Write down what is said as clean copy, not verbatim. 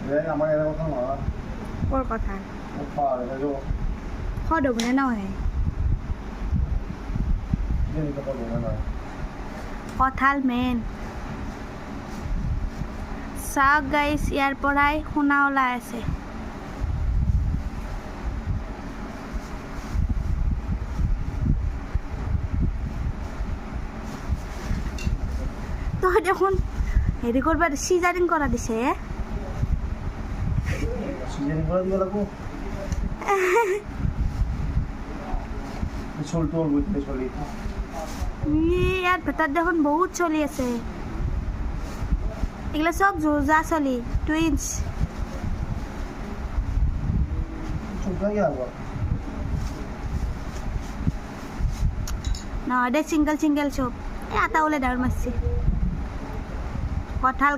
আমার এর কথা না ওর কথা পারে না যে খড় বনে না হয় দিন তো বলবো না কঁঠাল মেন চাওক গাইছ ইয়াৰ পৰাই শুনা ওলাই আছে তই দেখোন হেৰি কৰিব চিজাৰিং কৰা দিছে সিজন কৰে দিয়ে লাগবো চল তোৰ বুঝতে চলি ইয়াৰ ভিতৰত দেখোন বহুত চলি আছে এগুলো সব জোজা চলি টুইন্স চুপ হয়ে গেল নহয় দে চিংগল চিংগল চব এই আটা ওলাই ডাউৰ মাৰছি কঁঠাল